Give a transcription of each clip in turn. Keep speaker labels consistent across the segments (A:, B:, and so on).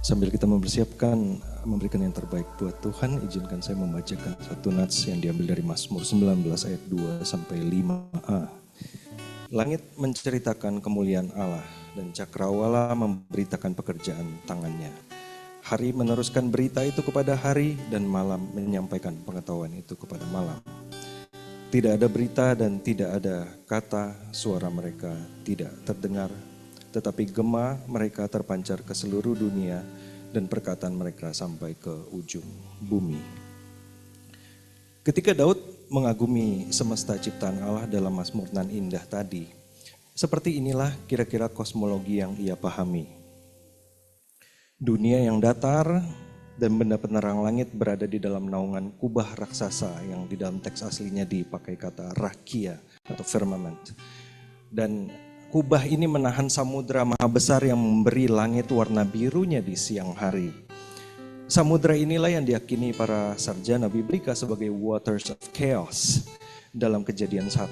A: Sambil kita mempersiapkan memberikan yang terbaik buat Tuhan, izinkan saya membacakan satu nats yang diambil dari Mazmur 19 ayat 2 sampai 5a. Langit menceritakan kemuliaan Allah dan cakrawala memberitakan pekerjaan tangannya. Hari meneruskan berita itu kepada hari dan malam menyampaikan pengetahuan itu kepada malam. Tidak ada berita dan tidak ada kata, suara mereka tidak terdengar. Tetapi gema mereka terpancar ke seluruh dunia dan perkataan mereka sampai ke ujung bumi. Ketika Daud mengagumi semesta ciptaan Allah dalam Mazmur nan indah tadi, seperti inilah kira-kira kosmologi yang ia pahami. Dunia yang datar dan benda penerang langit berada di dalam naungan kubah raksasa yang di dalam teks aslinya dipakai kata rakia atau firmament. Dan kubah ini menahan samudra maha besar yang memberi langit warna birunya di siang hari. Samudra inilah yang diyakini para sarjana biblika sebagai waters of chaos dalam Kejadian 1.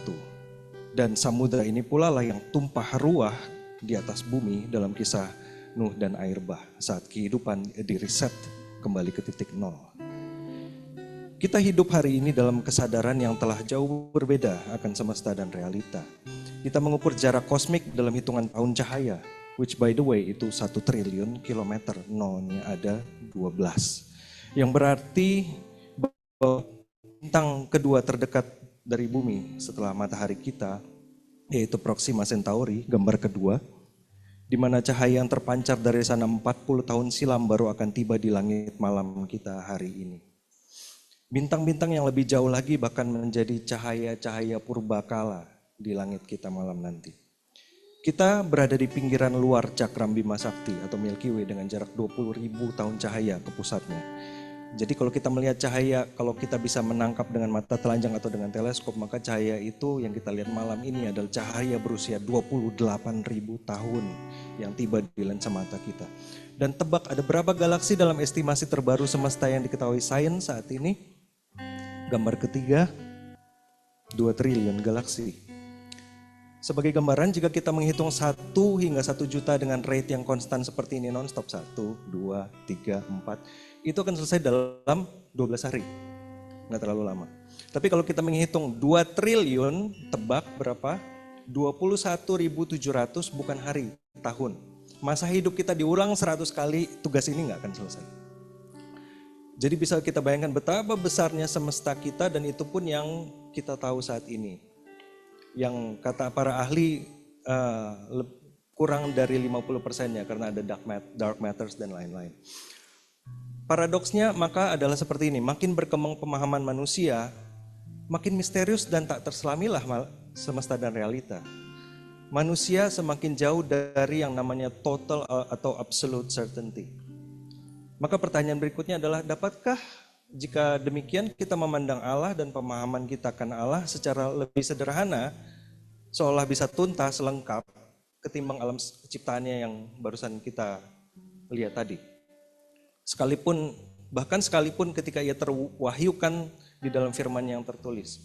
A: Dan samudra ini pula lah yang tumpah ruah di atas bumi dalam kisah Nuh dan air bah saat kehidupan direset kembali ke titik nol. Kita hidup hari ini dalam kesadaran yang telah jauh berbeda akan semesta dan realita. Kita mengukur jarak kosmik dalam hitungan tahun cahaya, which by the way itu 1 triliun kilometer, nolnya ada 12. Yang berarti bahwa bintang kedua terdekat dari bumi setelah matahari kita, yaitu Proxima Centauri, gambar kedua, di mana cahaya yang terpancar dari sana 40 tahun silam baru akan tiba di langit malam kita hari ini. Bintang-bintang yang lebih jauh lagi bahkan menjadi cahaya-cahaya purbakala di langit kita malam nanti. Kita berada di pinggiran luar cakram Bima Sakti atau Milky Way dengan jarak 20.000 tahun cahaya ke pusatnya. Jadi kalau kita melihat cahaya, kalau kita bisa menangkap dengan mata telanjang atau dengan teleskop, maka cahaya itu yang kita lihat malam ini adalah cahaya berusia 28.000 tahun yang tiba di lensa mata kita. Dan tebak ada berapa galaksi dalam estimasi terbaru semesta yang diketahui sains saat ini? Gambar ketiga, 2 triliun galaksi. Sebagai gambaran, jika kita menghitung 1 hingga 1 juta dengan rate yang konstan seperti ini non-stop, 1, 2, 3, 4, itu akan selesai dalam 12 hari. Nggak terlalu lama. Tapi kalau kita menghitung 2 triliun, tebak berapa? 21.700 bukan hari, tahun. Masa hidup kita diulang 100 kali, tugas ini nggak akan selesai. Jadi bisa kita bayangkan betapa besarnya semesta kita dan itu pun yang kita tahu saat ini. Yang kata para ahli kurang dari 50%-nya karena ada dark matters dan lain-lain. Paradoksnya maka adalah seperti ini, makin berkembang pemahaman manusia, makin misterius dan tak terselamilah semesta dan realita. Manusia semakin jauh dari yang namanya total atau absolute certainty. Maka pertanyaan berikutnya adalah, dapatkah jika demikian kita memandang Allah dan pemahaman kita akan Allah secara lebih sederhana, seolah bisa tuntas, lengkap, ketimbang alam ciptaannya yang barusan kita lihat tadi. Bahkan sekalipun ketika ia terwahyukan di dalam firman yang tertulis.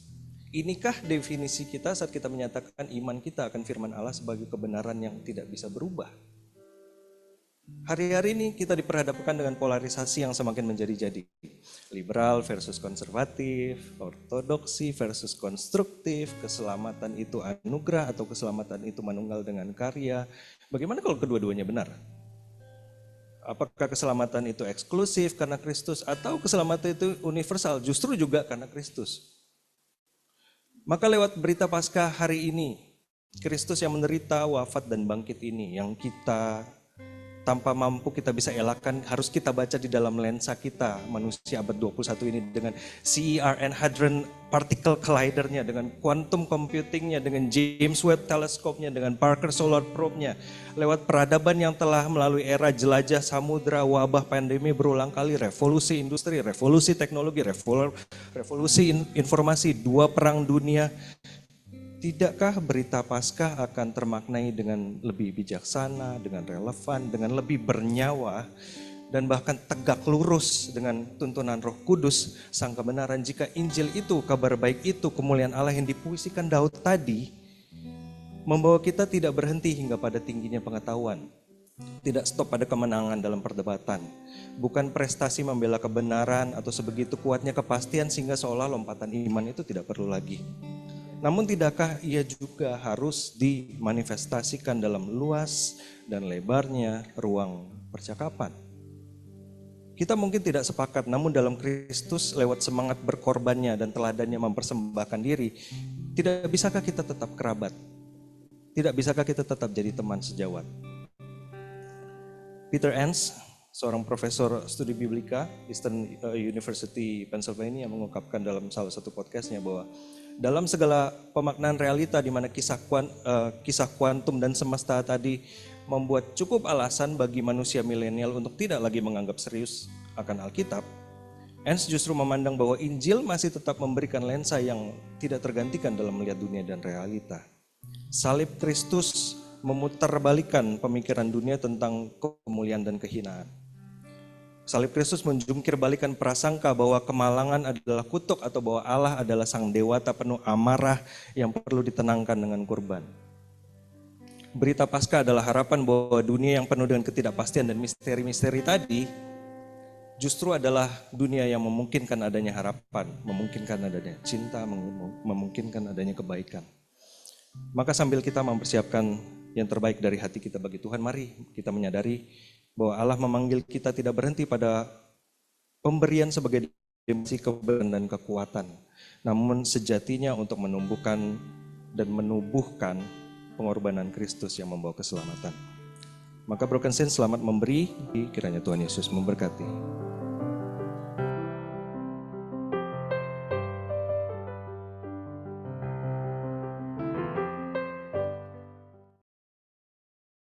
A: Inikah definisi kita saat kita menyatakan iman kita akan firman Allah sebagai kebenaran yang tidak bisa berubah? Hari-hari ini kita diperhadapkan dengan polarisasi yang semakin menjadi-jadi. Liberal versus konservatif, ortodoksi versus konstruktif, keselamatan itu anugerah atau keselamatan itu manunggal dengan karya. Bagaimana kalau kedua-duanya benar? Apakah keselamatan itu eksklusif karena Kristus atau keselamatan itu universal justru juga karena Kristus? Maka lewat berita Paskah hari ini, Kristus yang menderita, wafat dan bangkit ini yang kita tanpa mampu kita bisa elakkan, harus kita baca di dalam lensa kita, manusia abad 21 ini dengan CERN Hadron Particle Collider-nya, dengan quantum computing-nya, dengan James Webb Telescope-nya, dengan Parker Solar Probe-nya, lewat peradaban yang telah melalui era jelajah samudra, wabah, pandemi berulang kali, revolusi industri, revolusi teknologi, revolusi informasi, 2 perang dunia. Tidakkah berita Paskah akan termaknai dengan lebih bijaksana, dengan relevan, dengan lebih bernyawa, dan bahkan tegak lurus dengan tuntunan Roh Kudus, sang kebenaran jika Injil itu, kabar baik itu, kemuliaan Allah yang dipuisikan Daud tadi, membawa kita tidak berhenti hingga pada tingginya pengetahuan. Tidak stop pada kemenangan dalam perdebatan. Bukan prestasi membela kebenaran atau sebegitu kuatnya kepastian sehingga seolah lompatan iman itu tidak perlu lagi. Namun tidakkah ia juga harus dimanifestasikan dalam luas dan lebarnya ruang percakapan? Kita mungkin tidak sepakat, namun dalam Kristus lewat semangat berkorbannya dan teladannya mempersembahkan diri, tidak bisakah kita tetap kerabat? Tidak bisakah kita tetap jadi teman sejawat? Peter Enns, seorang profesor studi biblika Eastern University Pennsylvania, mengungkapkan dalam salah satu podcastnya bahwa dalam segala pemaknaan realita di mana kisah kuantum dan semesta tadi membuat cukup alasan bagi manusia milenial untuk tidak lagi menganggap serius akan Alkitab, Enns justru memandang bahwa Injil masih tetap memberikan lensa yang tidak tergantikan dalam melihat dunia dan realita. Salib Kristus memutarbalikkan pemikiran dunia tentang kemuliaan dan kehinaan. Salib Kristus menjungkir balikan prasangka bahwa kemalangan adalah kutuk atau bahwa Allah adalah sang dewata penuh amarah yang perlu ditenangkan dengan kurban. Berita Paskah adalah harapan bahwa dunia yang penuh dengan ketidakpastian dan misteri-misteri tadi justru adalah dunia yang memungkinkan adanya harapan, memungkinkan adanya cinta, memungkinkan adanya kebaikan. Maka sambil kita mempersiapkan yang terbaik dari hati kita bagi Tuhan, mari kita menyadari bahwa Allah memanggil kita tidak berhenti pada pemberian sebagai dimensi kebenaran dan kekuatan, namun sejatinya untuk menumbuhkan dan menubuhkan pengorbanan Kristus yang membawa keselamatan. Maka Broken Saints, selamat memberi, kiranya Tuhan Yesus memberkati.